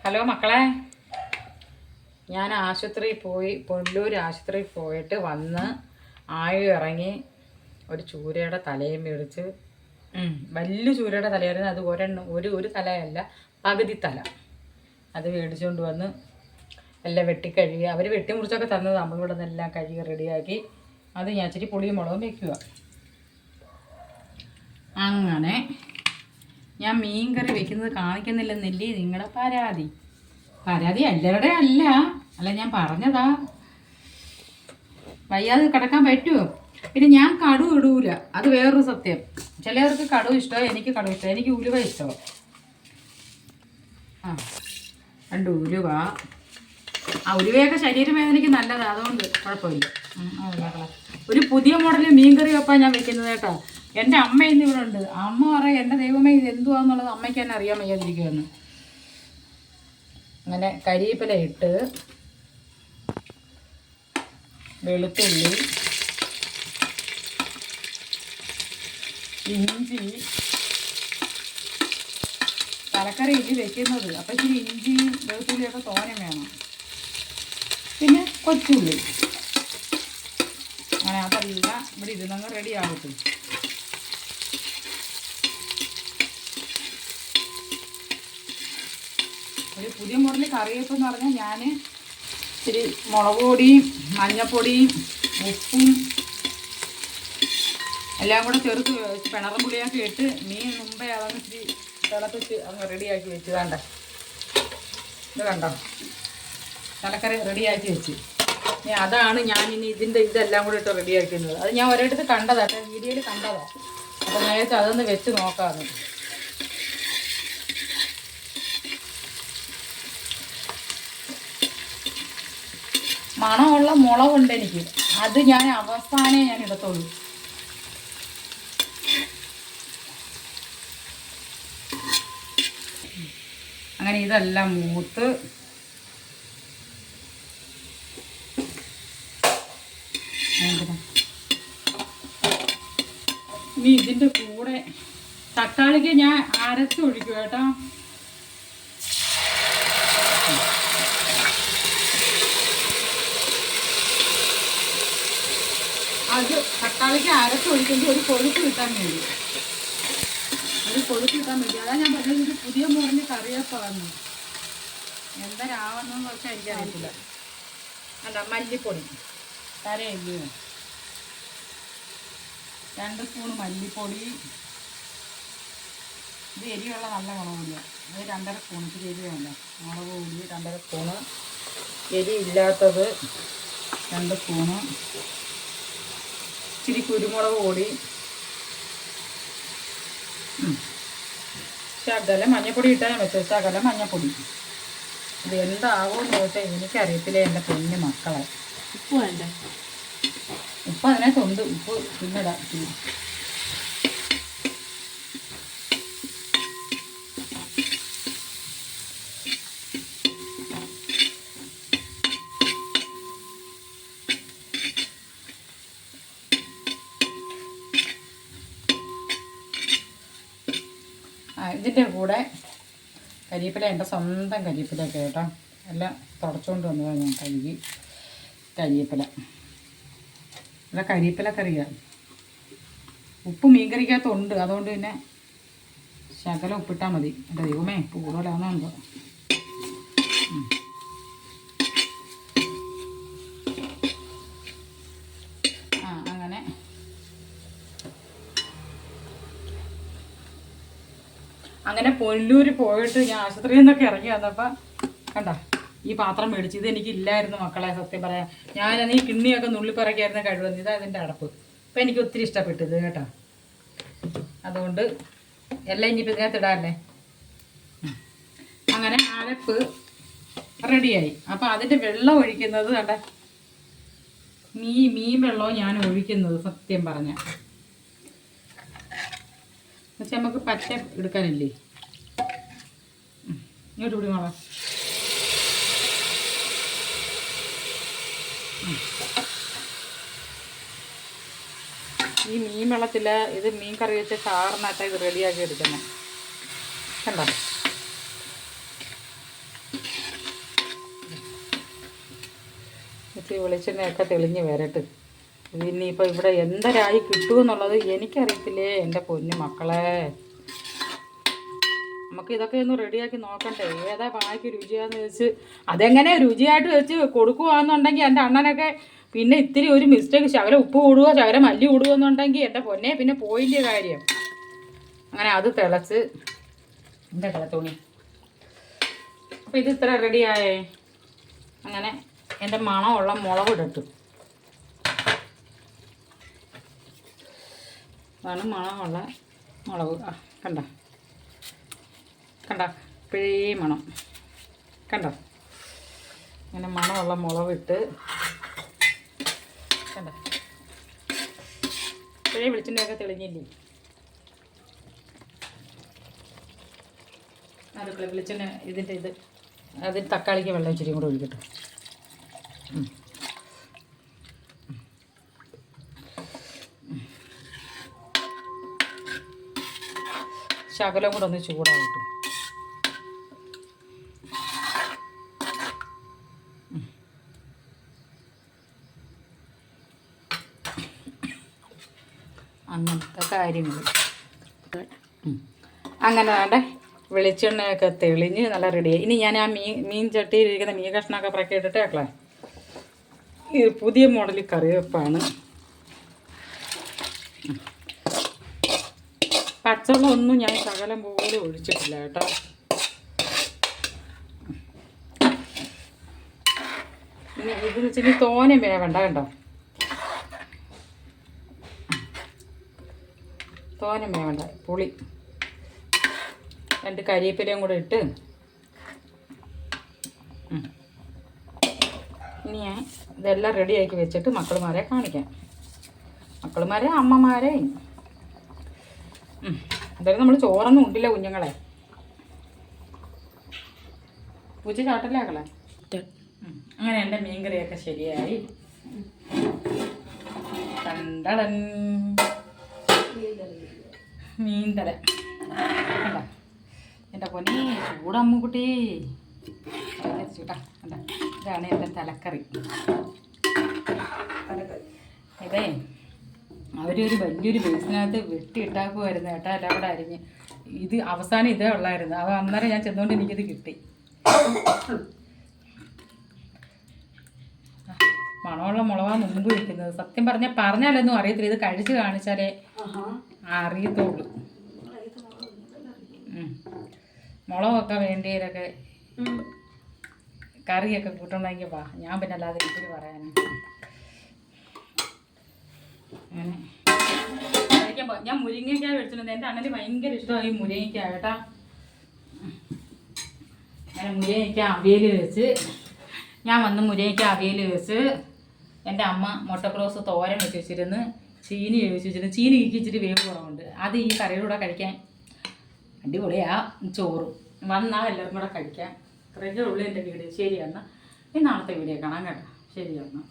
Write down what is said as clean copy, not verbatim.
Hello മക്കളെ, ഞാൻ ആശുപത്രിയിൽ പോയി, പൊല്ലൂർ ആശുപത്രിയിൽ പോയിട്ട് വന്ന് ഇറങ്ങി ഒരു ചൂരയുടെ തലയും മേടിച്ച്. വലിയ ചൂരയുടെ തലയായിരുന്നു അത്. ഒരു തലയല്ല, പകുതി തല. അത് മേടിച്ചുകൊണ്ട് വന്ന് എല്ലാം വെട്ടിക്കഴുകി. അവർ വെട്ടിമുറിച്ചൊക്കെ തന്നത് നമ്മളിവിടെ നിന്നെല്ലാം കഴുകി റെഡിയാക്കി. അത് ഞാൻ ഇച്ചിരി പുളിയും മുളകും വയ്ക്കുക. അങ്ങനെ ഞാൻ മീൻ കറി വെക്കുന്നത് കാണിക്കുന്നില്ലെന്നില്ലേ നിങ്ങളുടെ പരാതി? പരാതി എല്ലാവരുടെ അല്ല, ഞാൻ പറഞ്ഞതാ. വയ്യാതെ കിടക്കാൻ പറ്റുമോ? പിന്നെ ഞാൻ കടു ഇടൂല, അത് വേറൊരു സത്യം. ചിലവർക്ക് കടു ഇഷ്ടമോ, എനിക്ക് കടു ഇഷ്ടമോ. എനിക്ക് ഉലുവ ഇഷ്ടമോ. 2 ഉലുവ. ഉലുവയൊക്കെ ശരീരവേദനയ്ക്ക് നല്ലതാണ്, അതുകൊണ്ട് കുഴപ്പമില്ല. ഒരു പുതിയ മോഡൽ മീൻ കറി വെപ്പാൻ ഞാൻ വെക്കുന്നത് കേട്ടോ. എൻ്റെ അമ്മ ഇന്ന് ഇവിടെ ഉണ്ട്. അമ്മ പറയും, എൻ്റെ ദൈവമേ ഇത് എന്തുവാന്നുള്ളത് അമ്മയ്ക്ക് തന്നെ അറിയാൻ വയ്യാതിരിക്കുമെന്ന്. അങ്ങനെ കരിവേപ്പില ഇട്ട്, വെളുത്തുള്ളി, ഇഞ്ചി. തലക്കറിയിൽ വെക്കുന്നത്, അപ്പം ഇച്ചിരി ഇഞ്ചിയും വെളുത്തുള്ളിയൊക്കെ തോനെ വേണം. പിന്നെ കൊച്ചുള്ളി. അങ്ങനെ അതെല്ലാം ഇവിടെ ഇരുന്നങ്ങ് റെഡി ആകട്ടെ. ഒരു പുതിയ മോഡൽ കറിവേപ്പെന്ന് പറഞ്ഞാൽ ഞാൻ ഇച്ചിരി മുളക് പൊടിയും മഞ്ഞൾപ്പൊടിയും ഉപ്പും എല്ലാം കൂടെ ചേർത്ത് പിണറും പുളിയൊക്കെ ഇട്ട് മീൻ മുമ്പേ അതങ്ങ് ഇച്ചിരി തിളപ്പിച്ച് അങ്ങ് റെഡിയാക്കി വെച്ച്. വേണ്ട, ഇത് കണ്ടോ, തലക്കറി റെഡിയാക്കി വെച്ച്. അതാണ് ഞാനിനി ഇതെല്ലാം കൂടെ ഇട്ട് റെഡിയാക്കുന്നത്. അത് ഞാൻ ഒരിടത്ത് കണ്ടതാണ്, വീഡിയോയിൽ കണ്ടതാണ്. അപ്പോൾ നേരത്തെ അതൊന്ന് വെച്ച് നോക്കാമെന്ന്. മണമുള്ള മുളകുണ്ട് എനിക്ക്, അത് ഞാൻ അവസാനേ ഞാൻ ഇടത്തുള്ളൂ. അങ്ങനെ ഇതെല്ലാം മൂത്ത് ഇനി ഇതിൻ്റെ കൂടെ തക്കാളിക്ക് ഞാൻ അരച്ചൊഴിക്കും കേട്ടോ. അത് തക്കാളിക്ക് അരച്ചൊഴിക്കുമ്പോൾ ഒരു കൊഴുപ്പ് കിട്ടാൻ വേണ്ടി, അതാണ് ഞാൻ പറഞ്ഞത്. ഇത് പുതിയ മോഡൽ കറിവേപ്പാന്ന് എന്തരാവെന്ന് വെച്ചാൽ എനിക്കറിയത്തില്ല. അല്ല, മല്ലിപ്പൊടി തരയില്ലേ, 2 സ്പൂൺ മല്ലിപ്പൊടി. ഇത് എരിയുള്ള നല്ല മുളക് പൊടിയാണ്. അത് 2.5 സ്പൂൺ. ഇച്ചിരി എരിവല്ല മുളക് പൊടി 2.5 സ്പൂണ്. എരി ഇല്ലാത്തത് 2 സ്പൂണ്. ഇച്ചിരി കുരുമുളക് പൊടി, ശകലം മഞ്ഞപ്പൊടി ഇട്ടാൽ വെച്ചത്. ശകലം മഞ്ഞപ്പൊടി. ഇത് എന്താകുമെന്ന് ചോദിച്ചാൽ എനിക്കറിയത്തില്ല എൻ്റെ കുഞ്ഞു മക്കളെ. ഉപ്പ് വേണ്ട, ഉപ്പ് അതിനകത്തുണ്ട്. ഉപ്പ് പിന്നിടാം. ഇതിൻ്റെ കൂടെ കരിവേപ്പില, എൻ്റെ സ്വന്തം കരിവേപ്പിലൊക്കെ കേട്ടോ. എല്ലാം തുടച്ചുകൊണ്ട് വന്നതാണ് ഞാൻ കഴുകി. കരിവേപ്പില, ഇവിടെ കരിവേപ്പില കറിയാണ്. ഉപ്പ് മീൻ കറിക്കകത്തുണ്ട്, അതുകൊണ്ട് പിന്നെ ശകലം ഉപ്പിട്ടാൽ മതി. എൻ്റെ ദൈവമേ, ഉപ്പ് കൂടുതലാണെന്നുണ്ടോ. അങ്ങനെ പൊല്ലൂർ പോയിട്ട് ഞാൻ ആശുപത്രിയിൽ നിന്നൊക്കെ ഇറങ്ങി വന്നപ്പോൾ കണ്ട ഈ പാത്രം മേടിച്ച്. ഇത് എനിക്കില്ലായിരുന്നു മക്കളെ, സത്യം പറയാം. ഞാനത് ഈ കിണ്ണിയൊക്കെ നുള്ളിപ്പറക്കായിരുന്നു കഴിവത്. ഇതാ ഇതിൻ്റെ അടപ്പ്. ഇപ്പം എനിക്ക് ഒത്തിരി ഇഷ്ടപ്പെട്ടത് കേട്ടോ. അതുകൊണ്ട് എല്ലാം ഇനിയിപ്പോൾ ഇതിനകത്ത് ഇടാമല്ലേ. അങ്ങനെ അരപ്പ് റെഡിയായി. അപ്പം അതിൻ്റെ വെള്ളം ഒഴിക്കുന്നത് കണ്ട, മീൻ വെള്ളവും ഞാൻ ഒഴിക്കുന്നത് സത്യം പറഞ്ഞ. പക്ഷെ നമുക്ക് പച്ച എടുക്കാനില്ലേ. ഇങ്ങോട്ട് കൂടി മോളെ. ഈ മീൻ വെള്ളത്തിൽ ഇത് മീൻ കറി വെച്ച ചാറിനകത്ത് ഇത് റെഡിയാക്കി എടുക്കുന്നത് കണ്ടോ. ഇച്ചിരി വെളിച്ചെണ്ണയൊക്കെ തെളിഞ്ഞ് വരട്ട്. ഇനിയിപ്പോൾ ഇവിടെ എന്തരായി കിട്ടുമെന്നുള്ളത് എനിക്കറിയത്തില്ലേ എൻ്റെ പൊന്നു മക്കളെ. നമുക്ക് ഇതൊക്കെ ഒന്ന് റെഡിയാക്കി നോക്കണ്ടേ, ഏതാ പായ്ക്ക് രുചിയാന്ന് വെച്ച്. അതെങ്ങനെ രുചിയായിട്ട് വെച്ച് കൊടുക്കുകയാണെന്നുണ്ടെങ്കിൽ എൻ്റെ അണ്ണനൊക്കെ പിന്നെ ഇത്തിരി ഒരു മിസ്റ്റേക്ക്, ശകലം ഉപ്പ് കൂടുകയോ ശകലം മല്ലി കൂടുകയോ എന്നുണ്ടെങ്കിൽ എൻ്റെ പൊന്നെ പിന്നെ പോയില്ലേ കാര്യം. അങ്ങനെ അത് തിളച്ച് എൻ്റെ തുണി. അപ്പോൾ ഇത് ഇത്ര റെഡിയായേ. അങ്ങനെ എൻ്റെ മണമുള്ള മുളക് ഇടട്ടു. അതാണ് മണമുള്ള മുളക്. കണ്ട കണ്ട പിഴേ മണം കണ്ടോ. അങ്ങനെ മണമുള്ള മുളകിട്ട് കണ്ട പിഴേ വെളിച്ചെണ്ണയൊക്കെ തെളിഞ്ഞില്ലേ. അടുക്കള വെളിച്ചെണ്ണ ഇതിൻ്റെ ഇത് അതിന് തക്കാളിക്ക് വെള്ളം ഇച്ചിരി കൂടെ ഒഴിക്കട്ടെ. ശകലം കൂടെ ഒന്ന് ചൂടായിട്ട് അങ്ങനത്തെ കാര്യങ്ങൾ. അങ്ങനെ വേണ്ടേ വെളിച്ചെണ്ണയൊക്കെ തെളിഞ്ഞ് നല്ല റെഡിയായി. ഇനി ഞാൻ ആ മീൻ ചട്ടിയിലിരിക്കുന്ന മീൻ കഷ്ണമൊക്കെ പുറക്കെ ഇട്ടിട്ടേക്കളേ. ഇത് പുതിയ മോഡൽ കറിവേപ്പാണ്. പച്ചവെള്ളം ഒന്നും ഞാൻ ശകലം പോലെ ഒഴിച്ചിട്ടില്ല കേട്ടോ. ഇനി ഇത് വെച്ചിട്ട് തോനെ വേവണ്ട കണ്ടോ, തോനെ വേവണ്ട. പുളി 2 കരിവേപ്പിലയും കൂടെ ഇട്ട് ഇനി ഞാൻ ഇതെല്ലാം റെഡിയാക്കി വെച്ചിട്ട് മക്കളുമാരെ കാണിക്കാം. മക്കളുമാരെ അമ്മമാരെ എന്തായാലും നമ്മൾ ചോറൊന്നും ഉണ്ടില്ല കുഞ്ഞുങ്ങളെ. പൂച്ച ചാട്ടലാക്കളെ. അങ്ങനെ എൻ്റെ മീൻകറിയൊക്കെ ശരിയായി. കണ്ടടൻ മീൻതല കണ്ട എൻ്റെ പൊന്നെ ചൂടമ്മുക്കുട്ടി ചൂടാ കണ്ട. ഇതാണ് എൻ്റെ തലക്കറി. ഇതേ അവരൊരു വലിയൊരു ബേസിനകത്ത് വെട്ടിയിട്ടാക്കുമായിരുന്നു കേട്ടോ, എല്ലാം കൂടെ അരിഞ്ഞ്. ഇത് അവസാനം ഇതേ ഉള്ളായിരുന്നു. അത് അന്നേരം ഞാൻ ചെന്നുകൊണ്ട് എനിക്കിത് കിട്ടി. മണമുള്ള മുളകാണ് മുമ്പ് വെക്കുന്നത്. സത്യം പറഞ്ഞാലൊന്നും അറിയത്തില്ല, ഇത് കഴിച്ച് കാണിച്ചാലേ അറിയത്തുള്ളൂ. മുളകൊക്കെ വേണ്ടിയതൊക്കെ കറിയൊക്കെ കൂട്ടണമെങ്കിൽ വാ, ഞാൻ പിന്നെ അല്ലാതെ ഇതിൽ പറയാൻ. അങ്ങനെ ഞാൻ മുരിങ്ങയ്ക്കായ മേടിച്ചിട്ടുണ്ട്. എൻ്റെ അണ്ണന് ഭയങ്കര ഇഷ്ടമായി മുരിങ്ങയ്ക്കായ കേട്ടാ. അങ്ങനെ മുരിങ്ങയ്ക്ക അവിയൽ വെച്ച് ഞാൻ വന്ന് മുരിങ്ങയ്ക്ക അവിയൽ വെച്ച് എൻ്റെ അമ്മ മുട്ടക്രോസ് തോരൻ വെച്ച് വെച്ചിരുന്ന് ചീനി വേവിച്ച് വെച്ചിരുന്നു. ചീനിക്ക് ഇച്ചിരി വേവ് കുറവുണ്ട്. അത് ഈ കറിയുടെ കൂടെ കഴിക്കാൻ അടിപൊളിയാ. ചോറും വന്നാൽ എല്ലാവർക്കും കൂടെ കഴിക്കാം. ഇത്രയൊക്കെ ഉള്ളൂ എൻ്റെ വീഡിയോ. ശരി എന്നാൽ ഈ നാളത്തെ വീഡിയോ കാണാം കേട്ടോ. ശരി എന്നാൽ.